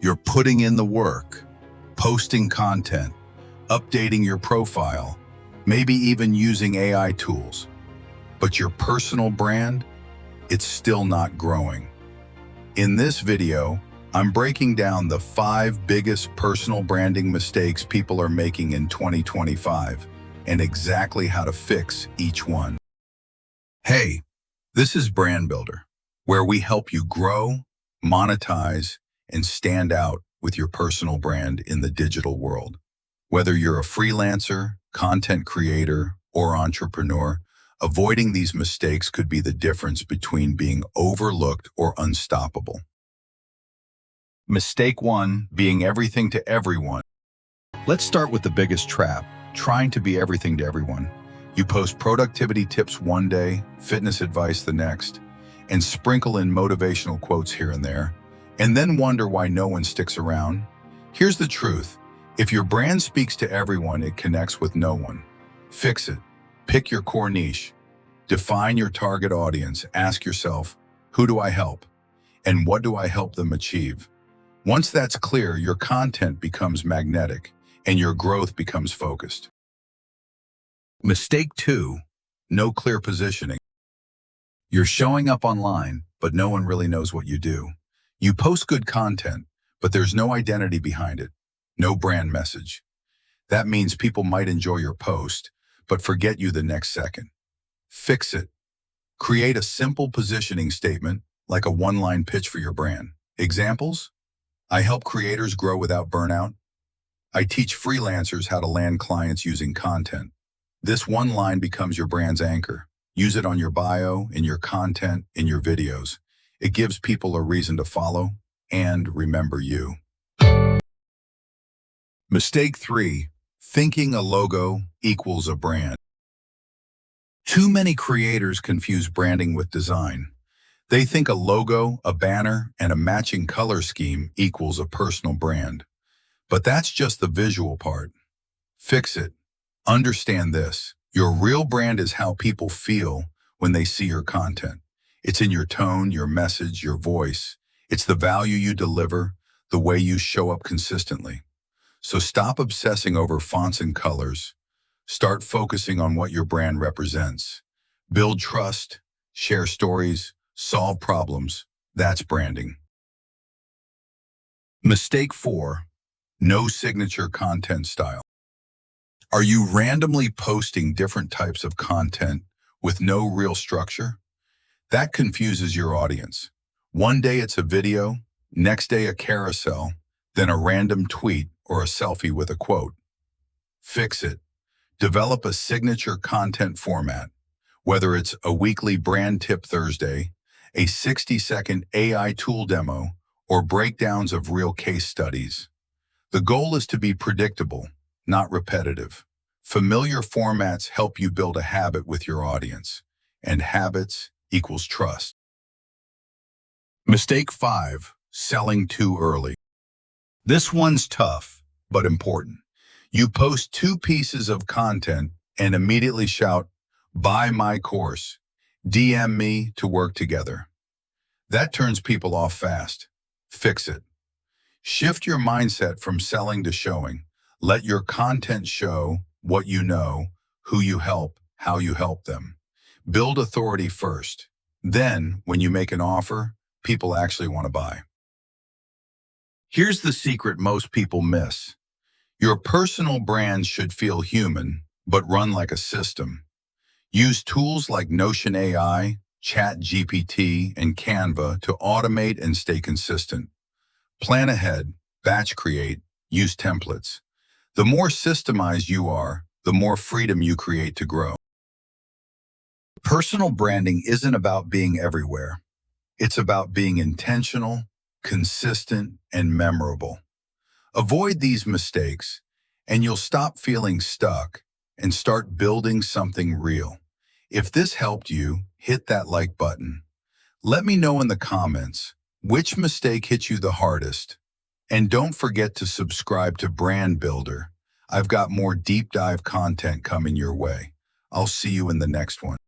You're putting in the work, posting content, updating your profile, maybe even using AI tools. But your personal brand, it's still not growing. In this video, I'm breaking down the 5 biggest personal branding mistakes people are making in 2025 and exactly how to fix each one. Hey, this is Brand Builder, where we help you grow, monetize, and stand out with your personal brand in the digital world. Whether you're a freelancer, content creator, or entrepreneur, avoiding these mistakes could be the difference between being overlooked or unstoppable. Mistake 1, being everything to everyone. Let's start with the biggest trap, trying to be everything to everyone. You post productivity tips one day, fitness advice the next, and sprinkle in motivational quotes here and there, and then wonder why no one sticks around. Here's the truth. If your brand speaks to everyone, it connects with no one. Fix it. Pick your core niche. Define your target audience. Ask yourself, who do I help? And what do I help them achieve? Once that's clear, your content becomes magnetic and your growth becomes focused. Mistake 2, no clear positioning. You're showing up online, but no one really knows what you do. You post good content, but there's no identity behind it, no brand message. That means people might enjoy your post, but forget you the next second. Fix it. Create a simple positioning statement, like a one-line pitch for your brand. Examples? I help creators grow without burnout. I teach freelancers how to land clients using content. This one line becomes your brand's anchor. Use it on your bio, in your content, in your videos. It gives people a reason to follow and remember you. Mistake 3, thinking a logo equals a brand. Too many creators confuse branding with design. They think a logo, a banner, and a matching color scheme equals a personal brand. But that's just the visual part. Fix it. Understand this. Your real brand is how people feel when they see your content. It's in your tone, your message, your voice. It's the value you deliver, the way you show up consistently. So stop obsessing over fonts and colors. Start focusing on what your brand represents. Build trust, share stories, solve problems. That's branding. Mistake 4, no signature content style. Are you randomly posting different types of content with no real structure? That confuses your audience. One day it's a video, next day a carousel, then a random tweet or a selfie with a quote. Fix it. Develop a signature content format, whether it's a weekly brand tip Thursday, a 60-second AI tool demo, or breakdowns of real case studies. The goal is to be predictable, not repetitive. Familiar formats help you build a habit with your audience, and habits equals trust. Mistake 5, selling too early. This one's tough, but important. You post 2 pieces of content and immediately shout, "Buy my course, DM me to work together." That turns people off fast. Fix it. Shift your mindset from selling to showing. Let your content show what you know, who you help, how you help them. Build authority first. Then, when you make an offer, people actually want to buy. Here's the secret most people miss. Your personal brand should feel human, but run like a system. Use tools like Notion AI, ChatGPT, and Canva to automate and stay consistent. Plan ahead, batch create, use templates. The more systemized you are, the more freedom you create to grow. Personal branding isn't about being everywhere. It's about being intentional, consistent, and memorable. Avoid these mistakes, and you'll stop feeling stuck and start building something real. If this helped you, hit that like button. Let me know in the comments which mistake hit you the hardest. And don't forget to subscribe to Brand Builder. I've got more deep dive content coming your way. I'll see you in the next one.